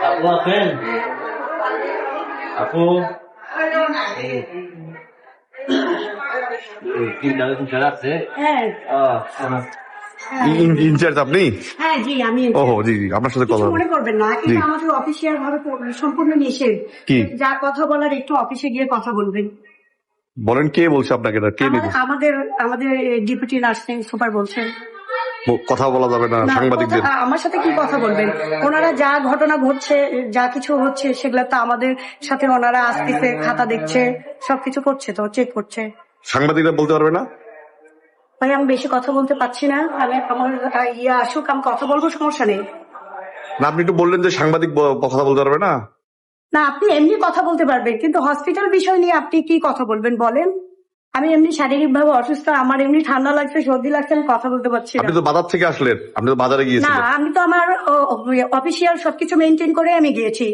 আপু আছেন? আপু আছে? হ্যাঁ ইনচার্জ আপনি? হ্যাঁ জি আমি ওহো জি জি, আপনার সাথে কথা কিছু হবে। মনে করবেন না, কিন্তু আমাদের অফিসিয়াল ভাবে সম্পূর্ণ নিষেধ। কি? যা কথা বলার একটু অফিসে গিয়ে কথা বলবেন। বলেন, কে বলছে আপনাকে এটা? কে আমাদের নির্দেশ? আমাদের আমাদের ডিপুটি নার্সিং সুপার বলছেন। কথা বলা যাবে না না, সাংবাদিকদের? আমার সাথে কি কথা বলবেন? ওনারা যা ঘটনা ঘটছে, যা কিছু হচ্ছে, সেগুলো তো আমাদের সাথে ওনারা আসতেছে, খাতা দেখছে, সবকিছু করছে, তো চেক করছে। সাংবাদিকরা বলতে পারবে না? ভাই আমি বেশি কথা বলতে পারছি না, আমি আমার আসুক, আমি কথা বলবো, সমস্যা নেই। না, আপনি একটু বললেন যে সাংবাদিক কথা বলতে পারবে না। না, আপনি এমনি কথা বলতে পারবেন, কিন্তু হসপিটাল বিষয় নিয়ে আপনি কি কথা বলবেন বলেন? আমি এমনি শারীরিক ভাবে অসুস্থ, আমার এমনি ঠান্ডা লাগছে, সর্দি লাগছে, আমি কথা বলতে পারছি না। আপনি তো বাজার থেকে আসলেন, আপনি তো বাজারে না, গিয়েছিলেন। আমি তো আমার অফিসিয়াল সবকিছু মেনটেন করে আমি গিয়েছি।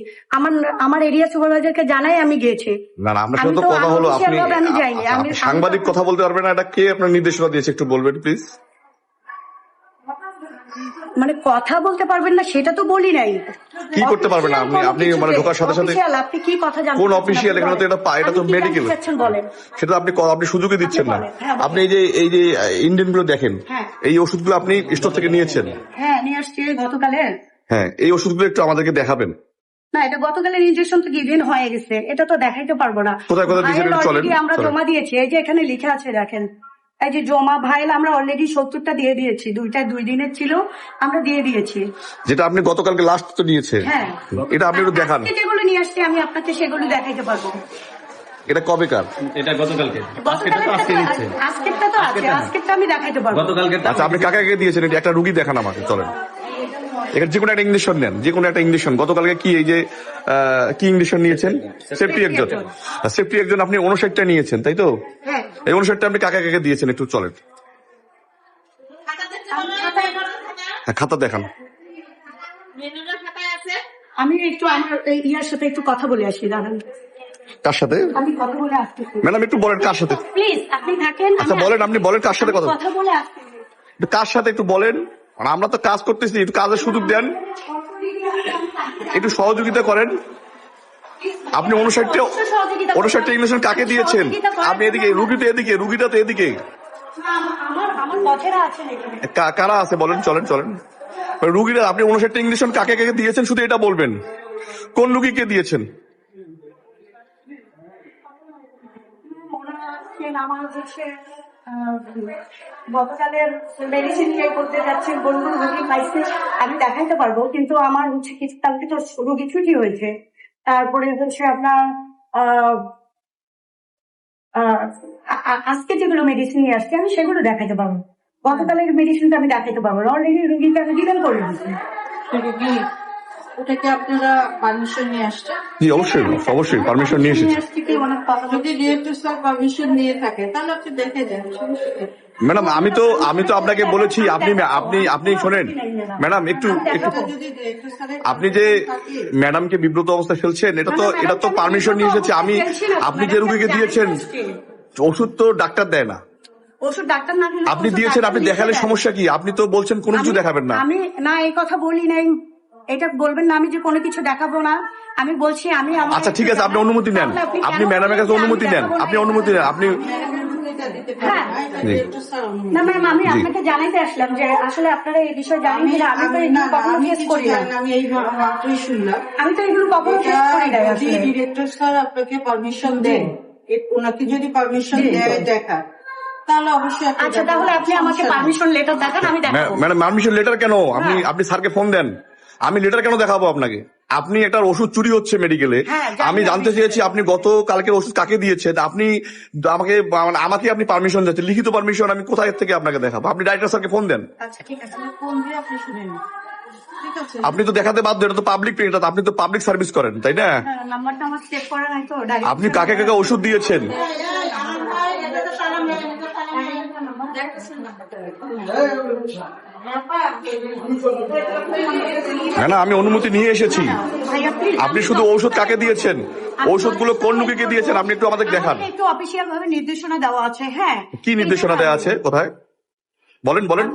আমার এরিয়া সুপারভাইজারকে জানাই আমি গিয়েছি। না না, আপনার আমি সাথে তো তো কথা হলো। unofficial আপনি ভাবে আমি যাইনি। আপনি সাংবাদিক কথা বলতে পারবেন না, এটা কে আপনার নির্দেশনা দিয়েছে একটু বলবেন প্লিজ? মানে কথা বলতে পারবেন না সেটা তো বলি নাই। কি করতে পারবেন না আপনি মানে ঢোকার সাথে সাথে? Official, আপনি কি কথা জানতে কোন চাচ্ছেন? অফিসিয়াল? আপনি এখানে তো বলেন। এটা তো আপনি কি মেডিকেল। জানতে চাচ্ছেন বলেন। সেটা আপনি সুযোগই দিচ্ছেন না। বলেন, হ্যাঁ, বলেন। আপনি এই যে ইন্ডিয়ান গুলো দেখেন, হ্যাঁ। এই ওষুধগুলো আপনি স্টোর থেকে নিয়েছেন। হ্যাঁ, নিয়ে আসছি গতকালের। হ্যাঁ, এই ওষুধগুলো একটু আমাদেরকে দেখাবেন। না, এটা গতকালের ইনজেকশন তো গিভেন হয়ে গেছে, এটা তো দেখাইতে পারবো না। কোথায় কোথায় দিয়েছেন? ভাইল চলেন, already আমরা চলেন। জমা দিয়েছি, এই যে এখানে লেখা আছে দেখেন, এই যে জমা ভাইল আমরা অলরেডি 70টা দিয়ে দিয়েছি, 2 দিনের ছিল, আমরা দিয়ে দিয়েছি। যেটা আপনি গতকালকে লাস্ট তো নিয়েছে, হ্যাঁ, এটা আপনি একটু দেখান। আজকে যেগুলো নিয়ে আসছি আমি আপনাকে সেগুলো দেখাইতে পারবো। এটা কবেকার? এটা গতকালকে। আজকেরটা তো আজকে নিচ্ছে। আজকেরটা তো আছে, আজকেরটা আমি দেখাইতে পারবো। গতকালকে আচ্ছা, আপনি কাকে কাকে দিয়েছেন? এটা একটা রুগী দেখান আমাকে, চলেন। এখানে যে কোনো একটা ইঞ্জেকশন নেন, যে কোনো একটা ইঞ্জেকশন। গতকালকে কি এই যে কি ইঞ্জেকশন নিয়েছেন? সেফটি একজন। সেফটি একজন আপনি 59টা নিয়েছেন, তাই তো? হ্যাঁ, এই 59টা আপনি কাকে কাকে দিয়েছেন একটু চলেন। হ্যাঁ, খাতা দেখান। আমি একটু আমার এই ইয়ার সাথে একটু কথা বলে আসি, দাঁড়ান। কার সাথে? আমি কথা বলে আসতেছি। ম্যাডাম একটু বলেন কার সাথে। প্লিজ আপনি থাকেন। আচ্ছা বলেন, আপনি বলেন কার সাথে কথা কথা বলে আসতেছি। একটু কার সাথে একটু বলেন। মানে আমরা তো কাজ করতেছি, একটু কাজের সুযোগ দেন, একটু সহযোগিতা করেন। আপনি 59টা ইঞ্জেকশন কাকে দিয়েছেন? আপনি এদিকে, রুগী তো এদিকে, রুগীটা তো এদিকে। আমার পথেরা আছে এখানে। কারা আছে বলেন, চলেন চলেন। রুগীরা আপনি 59টা ইঞ্জেকশন কাকে কাকে দিয়েছেন শুধু এটা বলবেন। কোন রুগীকে দিয়েছেন? আমার হচ্ছে গতকালের মেডিসিন ইয়ে করতে যাচ্ছে, বলবো রুগী পাইছে, আমি দেখাইতে পারবো, কিন্তু আমার হচ্ছে কিছু কালকে তো রুগী ছুটি হয়েছে। তারপরে হচ্ছে আপনার আজকে যেগুলো মেডিসিন নিয়ে আসছে আমি সেগুলো দেখাইতে পারবো। গতকালের মেডিসিনটা আমি দেখাইতে পারবো না, অলরেডি রুগীকে আমি ডিলেন করে দিচ্ছি। ওটা কি আপনারা পারমিশন নিয়ে আসছেন? জি অবশ্যই, অবশ্যই পারমিশন নিয়ে এসেছি। যদি ডিরেক্টর স্যার পারমিশন নিয়ে থাকে তাহলে আপনি দেখে যান। ম্যাডাম আমি তো আপনাকে বলেছি, আপনি শোনেন ম্যাডাম, একটু যদি ডিরেক্টর স্যারের আপনি যে ম্যাডামকে বিব্রত অবস্থায় ফেলছেন, এটা তো পারমিশন নিয়ে এসেছে। আপনি যে রুগীকে দিয়েছেন ওষুধ তো ডাক্তার দেয় না, ওষুধ ডাক্তার না দিলে আপনি দিয়েছেন, আপনি দেখালে সমস্যা কি? আপনি তো বলছেন কোনো কিছু দেখাবেন না। আমি না এই কথা বলি নাই, এটা বলবেন না আমি যে কোনো কিছু দেখাবো না। আমি বলছি আমি আচ্ছা ঠিক আছে, আপনি অনুমতি নেন, আপনি ম্যাডামের কাছে অনুমতি নেন, আপনি অনুমতি নেন, আপনি না ম্যাম, আমি আপনাকে জানাইতে আসলাম যে আসলে আপনারা এই বিষয়ে জানেন কিনা। আমি তো এগুলো কখনো ফেস করি না, আমি এই মাত্রই শুনলাম। আমি তো এগুলো কখনো ফেস করি না। যদি ডিরেক্টর স্যার আপনাকে পারমিশন দেন, ওনাকে যদি পারমিশন দেয় দেখা, তাহলে অবশ্যই। আচ্ছা তাহলে আপনি আমাকে পারমিশন লেটার দেখান, আমি দেখাবো। ম্যাডাম পারমিশন লেটার কেন? আপনি স্যারকে ফোন দেন, আমি লেটার কেন দেখাবো আপনাকে? আপনি একটা ওষুধ চুরি হচ্ছে মেডিকেলে, আমি জানতে চেয়েছি আপনি গত কালকের ওষুধ কাকে দিয়েছেন। আপনি আমাকে আপনি পারমিশন দিচ্ছেন, লিখিত পারমিশন, আমি কোথায় থেকে আপনাকে দেখাবো? আপনি ডাইরেক্টর স্যারকে ফোন দেন। আচ্ছা ঠিক আছে, ফোন দিয়ে আপনি শুনেন। ঠিক আছে, আপনি তো দেখাতে বাধ্য, এটা তো পাবলিক, এটা আপনি তো পাবলিক সার্ভিস করেন, তাই না? নাম্বারটা আমার সেভ করা নাই তো। আপনি কাকে কাকে ওষুধ দিয়েছেন? না আমি অনুমতি নিয়ে এসেছি। আপনি শুধু ঔষধ কাকে দিয়েছেন, ঔষধগুলো কোন রোগীকে দিয়েছেন, আপনি একটু আমাদের দেখান। একটু অফিসিয়াল ভাবে নির্দেশনা দেওয়া আছে। হ্যাঁ, কি নির্দেশনা দেওয়া আছে? কোথায় বলেন বলেন।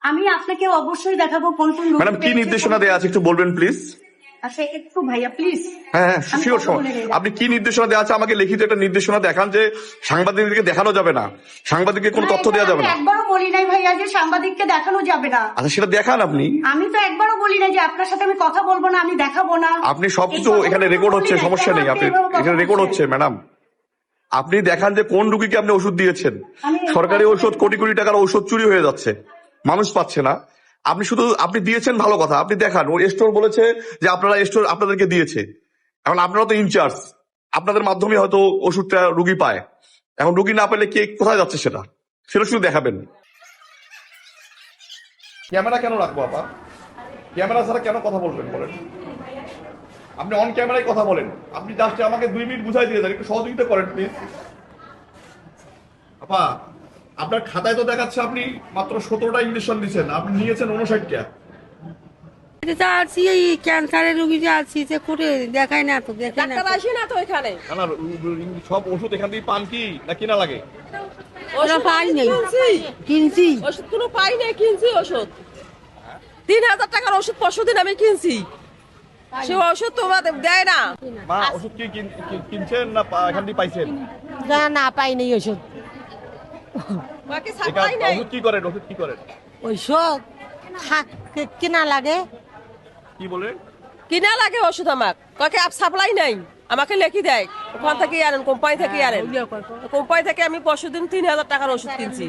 আমি আপনাকে অবশ্যই দেখাবো কোন কোন ম্যাডাম কি নির্দেশনা দেওয়া আছে একটু বলবেন প্লিজ। আচ্ছা একটু ভাইয়া প্লিজ। হ্যাঁ আমি শিওর কথা বলে নিলাম। আপনি কি নির্দেশনা দেওয়া আছে আমাকে লিখিত একটা নির্দেশনা দেখান যে সাংবাদিকদেরকে দেখানো যাবে না, সাংবাদিককে কোনো তথ্য দেওয়া যাবে আমি না। একবারও বলি নাই ভাইয়া যে সাংবাদিককে দেখানো যাবে না। আচ্ছা সেটা দেখান আপনি। আমি তো একবারও বলি নাই যে আপনার সাথে আমি কথা বলবো না, আমি দেখাবো না। আপনি সবকিছু এই কথাটা এখানে তো রেকর্ড বলি হচ্ছে, নাই। সমস্যা কেন নেই, আপনি এভাবে কথা এখানে রেকর্ড বলছেন? হচ্ছে ম্যাডাম। আপনি দেখান যে কোন রুগীকে আপনি ওষুধ দিয়েছেন। আমি- সরকারি ঔষধ, কোটি কোটি টাকার ঔষধ চুরি হয়ে যাচ্ছে, মানুষ পাচ্ছে না। আপনি শুধু আপনি দিয়েছেন ভালো কথা, আপনি দেখান। ও স্টোর বলেছে যে আপনারা স্টোর আপনাদেরকে দিয়েছে, এখন আপনারা তো ইনচার্জ, আপনাদের মাধ্যমে হয়তো ওষুধটা রুগী পায়। এখন রুগী না পেলে কে কোথায় যাচ্ছে সেটা সেটা শুধু দেখাবেন। ক্যামেরা কেন রাখবো আপা? ক্যামেরা ছাড়া কেন কথা বলবেন বলেন? আপনি অন ক্যামেরায় কথা বলেন। আপনি জাস্ট আমাকে 2 মিনিট বুঝাই দিয়ে দেন, একটু সহযোগিতা করেন প্লিজ। আপা আপনার খাতায় তো দেখাচ্ছে আপনি মাত্র 17টা ইঞ্জেকশন দিচ্ছেন, আপনি নিয়েছেন 59টা। এটা আছি এই ক্যান্সারের রোগী যে আছি যে করে দেখায় না তো, দেখায় না ডাক্তার আসে না তো ওইখানে। না না, সব ওষুধ এখান থেকে পান কি না কিনা লাগে? ওরা পাই নেই, কিনছি ওষুধ কোনো পাই নাই, কিনছি ওষুধ 3000 টাকার ওষুধ পরশুদিন আমি কিনছি। সে ওষুধ তো আমাদের দেয় না। মা ওষুধ কি কিনছেন না এখান থেকে পাইছেন? না না পাই নেই ওষুধ। বাকি সাপ্লাই নাই। ওষুধ কি করেন? ওষুধ কি করেন? ওষুধ কেনা লাগে। কি বলে? কিনা লাগে ওষুধ আমার, কাকে আপ সাপ্লাই নাই, আমাকে লেখি দেয় ওখান থেকে আনেন, কোম্পানি থেকে আনেন। কোম্পানি থেকে আমি পরশুদিন 3000 টাকার ওষুধ কিনছি।